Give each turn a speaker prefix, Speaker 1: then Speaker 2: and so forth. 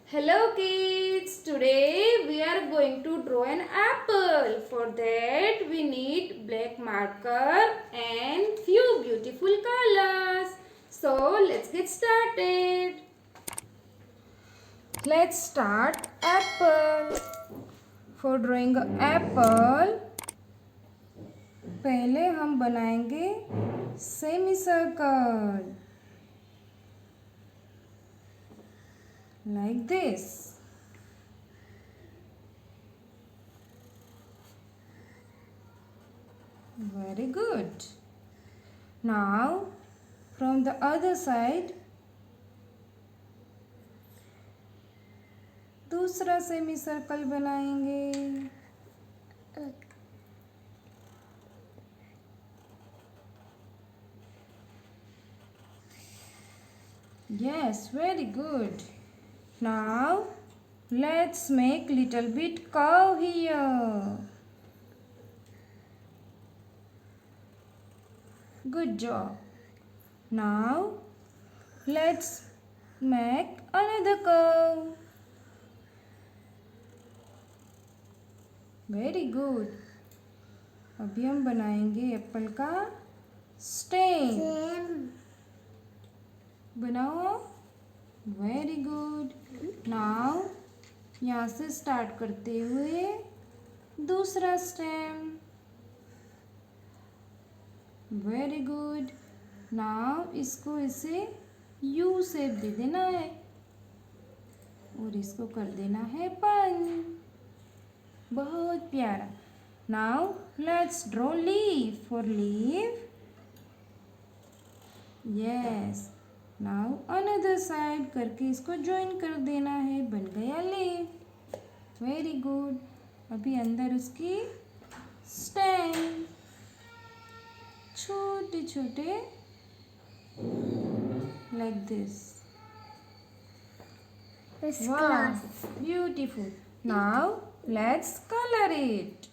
Speaker 1: Hello kids, today we are going to draw an apple. For that we need black marker and few beautiful colors. So let's get started. Let's start apple. For drawing an apple, पहले हम बनाएंगे semi circle like this. Very good. Now from the other side दूसरा semi circle बनाएंगे. Yes, very good. Now let's make little bit curve here. Good job. Now let's make another curve. Very good. अभी हम बनाएंगे Apple का stem. बनाओ. Very good. Now यहाँ से start करते हुए दूसरा स्टेम. Very good. नाउ इसको इसे यू शेप दे देना है और इसको कर देना है पंच. बहुत प्यारा. Now let's draw leaf. For leaf, yes. Now another side करके इसको ज्वाइन कर देना है. बन गया लीफ. Very good. अभी अंदर उसकी स्टेम छोटे छोटे लाइक दिस. वाह, beautiful. Now let's colour it.